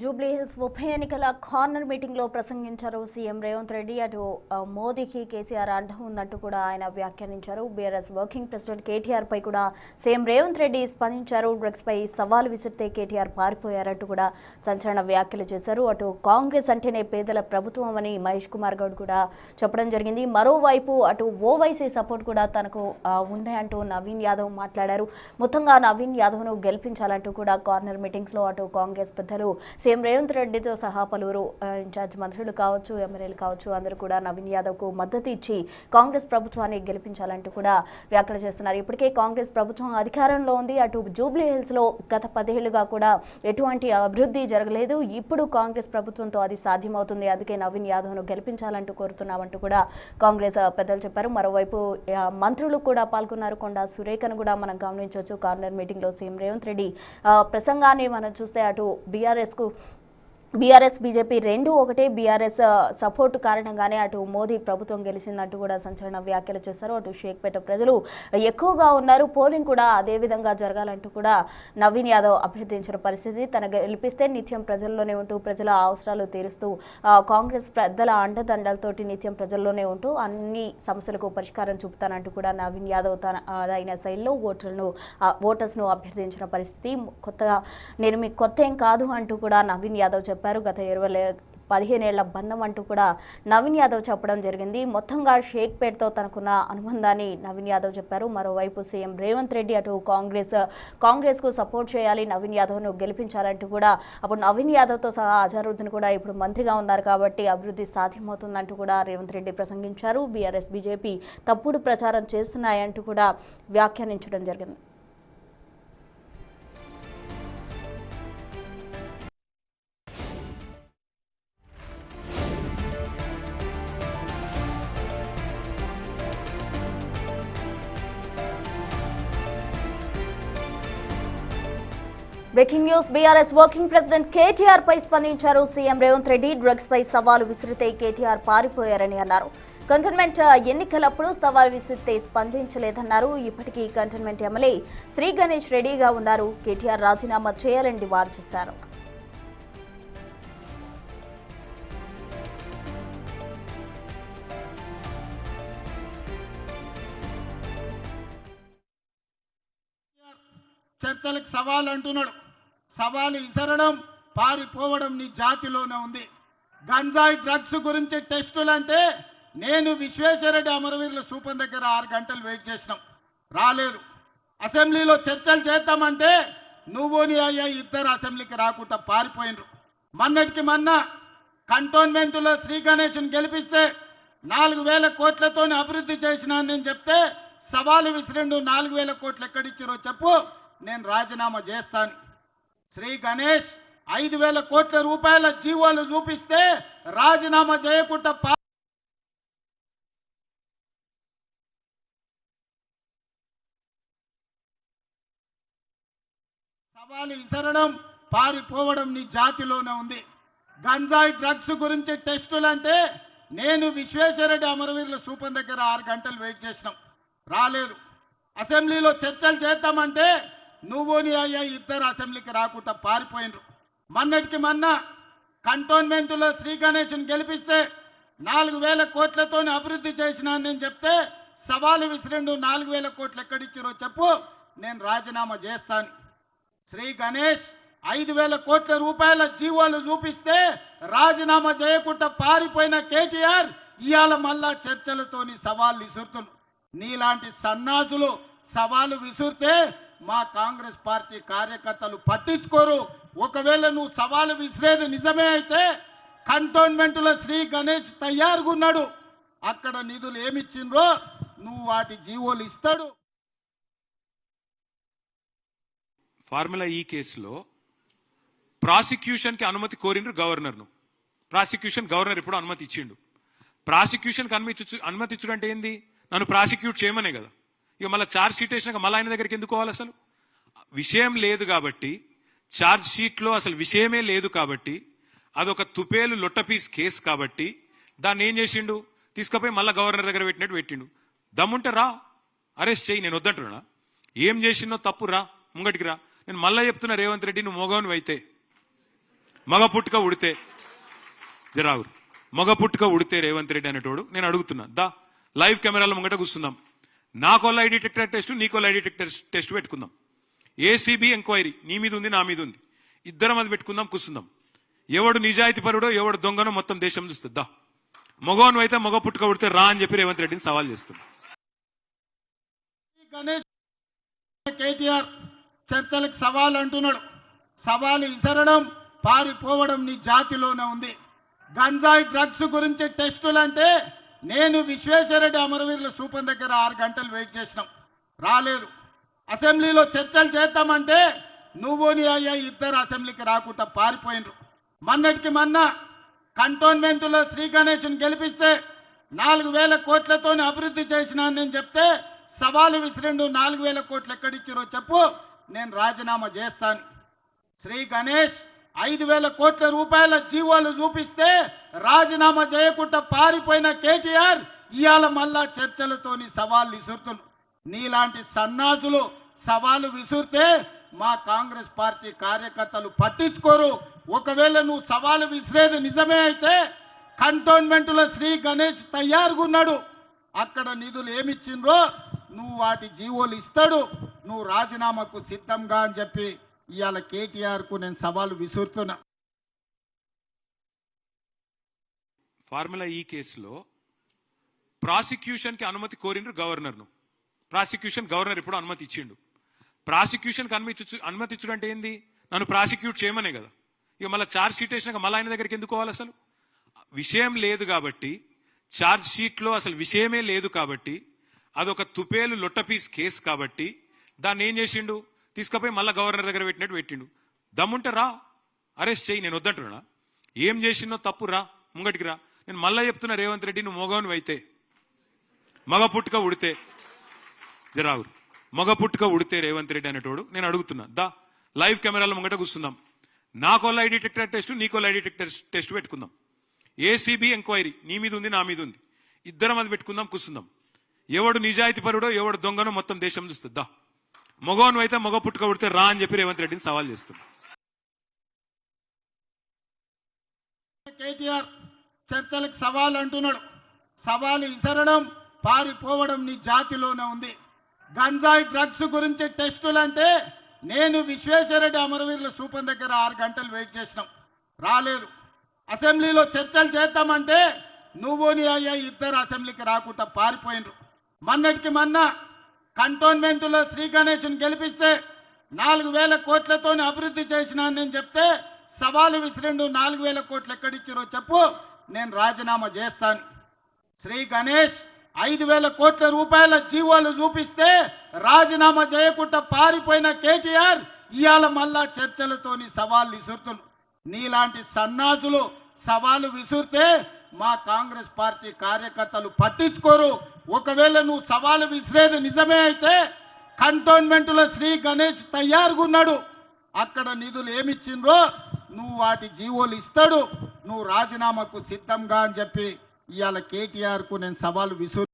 Jubilee hills ఉప ఎన్నికల corner meeting లో ప్రసంగించారు సీఎం రేవంత్ రెడ్డి. అటు మోదీకి కేసీఆర్ అండం ఉందంటూ కూడా ఆయన వ్యాఖ్యానించారు. బీఆర్ఎస్ వర్కింగ్ ప్రెసిడెంట్ కేటీఆర్ పై కూడా సీఎం రేవంత్ రెడ్డి స్పందించారు. డ్రగ్స్ పై సవాల్ విసిరితే కేటీఆర్ పారిపోయారంటూ కూడా సంచలన వ్యాఖ్యలు చేశారు. అటు కాంగ్రెస్ అంటేనే పేదల ప్రభుత్వం అని మహేష్ కుమార్ గౌడ్ కూడా చెప్పడం జరిగింది. మరోవైపు అటు ఓవైసీ సపోర్ట్ కూడా తనకు ఉంది అంటూ నవీన్ యాదవ్ మాట్లాడారు. మొత్తంగా నవీన్ యాదవ్ ను గెలిపించాలంటూ కూడా కార్నర్ మీటింగ్స్ లో అటు కాంగ్రెస్ పెద్దలు సీఎం రేవంత్ రెడ్డితో సహా పలువురు ఇన్ఛార్జ్ మంత్రులు కావచ్చు, ఎమ్మెల్యేలు కావచ్చు, అందరూ కూడా నవీన్ యాదవ్ కు మద్దతు ఇచ్చి కాంగ్రెస్ ప్రభుత్వాన్ని గెలిపించాలంటూ కూడా వ్యాఖ్యలు చేస్తున్నారు. ఇప్పటికే కాంగ్రెస్ ప్రభుత్వం అధికారంలో ఉంది. అటు జూబ్లీ హిల్స్ లో గత 10 ఏళ్లుగా కూడా ఎటువంటి అభివృద్ధి జరగలేదు. ఇప్పుడు కాంగ్రెస్ ప్రభుత్వంతో అది సాధ్యమవుతుంది. అందుకే నవీన్ యాదవ్ ను గెలిపించాలంటూ కోరుతున్నామంటూ కూడా కాంగ్రెస్ పెద్దలు చెప్పారు. మరోవైపు మంత్రులు కూడా పాల్గొన్నారు. కొండా సురేఖను కూడా మనం గమనించవచ్చు. కార్నర్ మీటింగ్ లో సీఎం రేవంత్ రెడ్డి ప్రసంగాన్ని మనం చూస్తే అటు బీఆర్ఎస్ బీజేపీ రెండు ఒకటే. బీఆర్ఎస్ సపోర్టు కారణంగానే అటు మోదీ ప్రభుత్వం గెలిచిందంటూ కూడా సంచలన వ్యాఖ్యలు చేశారు. అటు షేక్పేట ప్రజలు ఎక్కువగా ఉన్నారు. పోలింగ్ కూడా అదే విధంగా జరగాలంటూ కూడా నవీన్ యాదవ్ అభ్యర్థించిన పరిస్థితి. తన గెలిపిస్తే నిత్యం ప్రజల్లోనే ఉంటూ ప్రజల అవసరాలు తీరుస్తూ కాంగ్రెస్ పెద్దల అండదండలతోటి నిత్యం ప్రజల్లోనే ఉంటూ అన్ని సమస్యలకు పరిష్కారం చూపుతానంటూ కూడా నవీన్ యాదవ్ తన అయిన శైలిలో ఓటర్స్ను అభ్యర్థించిన పరిస్థితి. కొత్తగా నేను మీకు కొత్త ఏం కాదు అంటూ కూడా నవీన్ యాదవ్ చెప్పారు. గత 15 ఏళ్ల బంధం అంటూ కూడా నవీన్ యాదవ్ చెప్పడం జరిగింది. మొత్తంగా షేక్పేట్తో తనకున్న అనుబంధాన్ని నవీన్ యాదవ్ చెప్పారు. మరోవైపు సీఎం రేవంత్ రెడ్డి అటు కాంగ్రెస్ కు సపోర్ట్ చేయాలి, నవీన్ యాదవ్ను గెలిపించాలంటూ కూడా అప్పుడు నవీన్ యాదవ్తో సహా అజారుద్దీన్ కూడా ఇప్పుడు మంత్రిగా ఉన్నారు కాబట్టి అభివృద్ధి సాధ్యమవుతుందంటూ కూడా రేవంత్ రెడ్డి ప్రసంగించారు. బీఆర్ఎస్ బీజేపీ తప్పుడు ప్రచారం చేస్తున్నాయంటూ కూడా వ్యాఖ్యానించడం జరిగింది. Breaking news. BRS working president KTR పై స్పందించారు సీఎం రేవంత్ రెడ్డి. డ్రగ్స్ పై సవాలు విసిరితే కేటీఆర్ పారిపోయారని అన్నారు. కంటోన్మెంట్ ఎన్నికలప్పుడు సవాల్ విసిరితే స్పందించలేదన్నారు. ఇప్పటికీ కంటోన్మెంట్ ఎమ్మెల్యే శ్రీ గణేష్ రెడీగా ఉన్నారు. కేటీఆర్ రాజీనామా చేయాలని డిమాండ్ చేశారు. చర్చలకు సవాల్ అంటున్నాడు. సవాలు విసరడం, పారిపోవడం నీ జాతిలోనే ఉంది. గంజాయి డ్రగ్స్ గురించి టెస్టులు అంటే నేను విశ్వేశ్వరరెడ్డి అమరవీరుల స్థూపం దగ్గర 6 గంటలు వెయిట్ చేసినాం, రాలేదు. అసెంబ్లీలో చర్చలు చేద్దామంటే నువ్వు నీ అయ్యా ఇద్దరు అసెంబ్లీకి రాకుండా పారిపోయినరు. మొన్నటికి మొన్న కంటోన్మెంట్లో శ్రీ గణేష్ను గెలిపిస్తే 4000 కోట్లతో అభివృద్ధి చేసినా నేను చెప్తే సవాలు విసిరిండు. 4000 కోట్లు ఎక్కడిచ్చారో చెప్పు, నేను రాజీనామా చేస్తాను. శ్రీ గణేష్ 5000 కోట్ల రూపాయల జీవోలు చూపిస్తే రాజీనామా చేయకుండా సవాలు విసరడం, పారిపోవడం నీ జాతిలోనే ఉంది. గంజాయి డ్రగ్స్ గురించి టెస్టులు అంటే నేను విశ్వేశ్వరరెడ్డి అమరవీరుల స్థూపం దగ్గర 6 గంటలు వెయిట్ చేసినాం, రాలేదు. అసెంబ్లీలో చర్చలు చేద్దామంటే నువ్వు నీ అయ్యా ఇద్దరు అసెంబ్లీకి రాకుండా పారిపోయినరు. మొన్నటికి మొన్న కంటోన్మెంట్లో శ్రీ గణేష్ను గెలిపిస్తే 4000 కోట్లతో అభివృద్ధి చేసినా నేను చెప్తే సవాలు విసిరిండు. 4000 కోట్లు ఎక్కడిచ్చారో చెప్పు, నేను రాజీనామా చేస్తాను. శ్రీ గణేష్ 5000 కోట్ల రూపాయల జీవోలు చూపిస్తే రాజీనామా చేయకుండా పారిపోయిన కేటీఆర్ ఇవాళ మళ్ళా చర్చలతోని సవాళ్ళు విసురుతున్నారు. నీలాంటి సన్నాసులు సవాలు విసురితే మా కాంగ్రెస్ పార్టీ కార్యకర్తలు పట్టించుకోరు. ఒకవేళ నువ్వు సవాలు విసిరేది నిజమే అయితే కంటోన్మెంట్లో శ్రీ గణేష్ తయారుగా ఉన్నాడు. అక్కడ నిధులు ఏమిచ్చిండ్రో నువ్వు వాటి జీవోలు ఇస్తాడు. ఫార్ములా ఈ కేసులో ప్రాసిక్యూషన్కి అనుమతి కోరిండ్రు గవర్నర్ను. గవర్నర్ ఎప్పుడు అనుమతి ఇచ్చిండు. ప్రాసిక్యూషన్కి అనుమతి ఇచ్చుడు అంటే ఏంది? నన్ను ప్రాసిక్యూట్ చేయమనే కదా. ఇక మళ్ళీ ఛార్జ్ షీట్ వేసినాక మళ్ళీ ఆయన దగ్గరికి ఎందుకు పోవాలి? అసలు విషయం లేదు కాబట్టి, ఛార్జ్ షీట్లో అసలు విషయమే లేదు కాబట్టి, అదొక తుపేలు లొట్టపీస్ కేసు కాబట్టి దాన్ని ఏం చేసిండు? తీసుకుపోయి మళ్ళీ గవర్నర్ దగ్గర పెట్టినట్టు పెట్టిండు. దమ్ముంటే రా, అరెస్ట్ చేయి, నేను వద్దంటున్నా. ఏం చేసినో తప్పు, రా ముంగటికి రా. నేను మళ్ళీ చెప్తున్నా రేవంత్ రెడ్డి, నువ్వు మోగవను అయితే మగ పుట్టుక ఉడితే జరాగురు మగ పుట్టుక ఉడితే రేవంత్ రెడ్డి అనేటోడు నేను అడుగుతున్నా దా లైవ్ కెమెరాల ముంగట కూర్చుందాం నాకో లై డిటెక్టర్ టెస్ట్ నీకో లై డిటెక్టర్ టెస్ట్ పెట్టుకుందాం ఏసీబీ ఎంక్వైరీ నీ మీద ఉంది నా మీద ఉంది ఇద్దరం అది పెట్టుకుందాం కూర్చుందాం ఎవడు నిజాయితీ పరుడో ఎవడు దొంగనో మొత్తం దేశం చూస్తుంది దా మగవను అయితే మగ పుట్టుక ఉడితే రా అని చెప్పి రేవంత్ రెడ్డిని సవాల్ చేస్తుంది. గణేష్ కేటీఆర్ చర్చలకు సవాల్ అంటున్నాడు. సవాలు విసరడం పారిపోవడం నీ జాతిలోనే ఉంది. గంజాయి డ్రగ్స్ గురించి టెస్టులంటే నేను విశ్వేశ్వరరెడ్డి అమరవీరుల స్థూపం దగ్గర 6 గంటలు వెయిట్ చేసినాం, రాలేదు. అసెంబ్లీలో చర్చలు చేద్దామంటే నువ్వు నీ అయ్యా ఇద్దరు అసెంబ్లీకి రాకుండా పారిపోయినరు. మొన్నటికి మొన్న కంటోన్మెంట్లో శ్రీ గణేష్ని గెలిపిస్తే 4,000 కోట్లతో అభివృద్ధి చేసినా నేను చెప్తే సవాలు విసిరిండు. 4,000 కోట్లు ఎక్కడిచ్చిరో చెప్పు, నేను రాజీనామా చేస్తాను. శ్రీ గణేష్ 5,000 కోట్ల రూపాయల జీవోలు చూపిస్తే రాజీనామా చేయకుండా పారిపోయిన కేటీఆర్ ఇవాళ మళ్ళా చర్చలతోని సవాళ్ళు విసురుతున్నారు. నీలాంటి సన్నాసులు సవాలు విసురితే మా కాంగ్రెస్ పార్టీ కార్యకర్తలు పట్టించుకోరు. ఒకవేళ నువ్వు సవాలు విసిరేది నిజమే అయితే కంటోన్మెంట్లో శ్రీ గణేష్ తయారుగా ఉన్నాడు. అక్కడ నిధులు ఏమిచ్చిండ్రో నువ్వు వాటి జీవోలు ఇస్తాడు, నువ్వు రాజీనామాకు సిద్ధంగా అని చెప్పి ఇవాళ కేటీఆర్కు నేను సవాలు విసురుతున్నా. ఫార్ములా ఈ కేసులో ప్రాసిక్యూషన్కి అనుమతి కోరిండ్రు గవర్నర్ను. ప్రాసిక్యూషన్ గవర్నర్ ఇప్పుడు అనుమతి ఇచ్చిండు. ప్రాసిక్యూషన్కి అనుమతి ఇచ్చుడు అంటే ఏంది? నన్ను ప్రాసిక్యూట్ చేయమనే కదా. ఇక మళ్ళీ ఛార్జ్ షీట్ వేసినాక మళ్ళీ ఆయన దగ్గరికి ఎందుకు పోవాలి? అసలు విషయం లేదు కాబట్టి, ఛార్జ్ షీట్లో అసలు విషయమే లేదు కాబట్టి, అదొక తుపేలు లొట్టపీస్ కేసు కాబట్టి దాన్ని ఏం చేసిండు? తీసుకుపోయి మళ్ళీ గవర్నర్ దగ్గర పెట్టినట్టు పెట్టిండు. దమ్ముంటే రా, అరెస్ట్ చేయి, నేను వద్దంటున్నా. ఏం చేసిందో తప్పు, రా ముంగటికి రా. నేను మళ్ళీ చెప్తున్నా, రేవంత్ రెడ్డి నువ్వు మగవను అయితే మగ పుట్టుక ఉడితే జరాగురు మగ పుట్టుక ఉడితే రేవంత్ రెడ్డి అనేటోడు నేను అడుగుతున్నా దా లైవ్ కెమెరాల ముంగట కూర్చుందాం నాకో లై డిటెక్టర్ టెస్ట్ నీకో లై డిటెక్టర్ టెస్ట్ పెట్టుకుందాం ఏసీబీ ఎంక్వైరీ నీ మీద ఉంది నా మీద ఉంది ఇద్దరం అది పెట్టుకుందాం కూర్చుందాం ఎవడు నిజాయితీ పరుడో ఎవడు దొంగనో మొత్తం దేశం చూస్తుంది దా మగవను అయితే మగ పుట్టుక ఉడితే రా అని చెప్పి రేవంత్ రెడ్డిని సవాల్ చేస్తుంది. కేటీఆర్ చర్చలకు సవాల్ అంటున్నాడు. సవాలు విసరడం పారిపోవడం నీ జాతిలోనే ఉంది. గంజాయి డ్రగ్స్ గురించి టెస్టులంటే నేను విశ్వేశ్వరరెడ్డి అమరవీరుల స్థూపం దగ్గర 6 గంటలు వెయిట్ చేసినాం, రాలేదు. అసెంబ్లీలో చర్చలు చేద్దామంటే నువ్వు నీ అయ్యా ఇద్దరు అసెంబ్లీకి రాకుండా పారిపోయినరు. మొన్నటికి మొన్న కంటోన్మెంట్లో శ్రీ గణేష్ని గెలిపిస్తే 4,000 కోట్లతో అభివృద్ధి చేసినా నేను చెప్తే సవాలు విసిరిండు. 4,000 కోట్లు ఎక్కడిచ్చిరో చెప్పు, నేను రాజీనామా చేస్తాను. శ్రీ గణేష్ 5,000 కోట్ల రూపాయల జీవోలు చూపిస్తే రాజీనామా చేయకుండా పారిపోయిన కేటీఆర్ ఇవాళ మళ్ళా చర్చలతోని సవాళ్ళు విసురుతున్నారు. నీలాంటి సన్నాసులు సవాలు విసురితే మా కాంగ్రెస్ పార్టీ కార్యకర్తలు పట్టించుకోరు. ఒకవేళ నువ్వు సవాలు విసిరేది నిజమే అయితే కంటోన్మెంట్లో శ్రీ గణేష్ తయారుగా ఉన్నాడు. అక్కడ నిధులు ఏమిచ్చిండ్రో నువ్వు వాటి జీవోలు ఇస్తాడు, నువ్వు రాజీనామాకు సిద్ధంగా అని చెప్పి ఇవాళ కేటీఆర్కు నేను సవాలు విసురు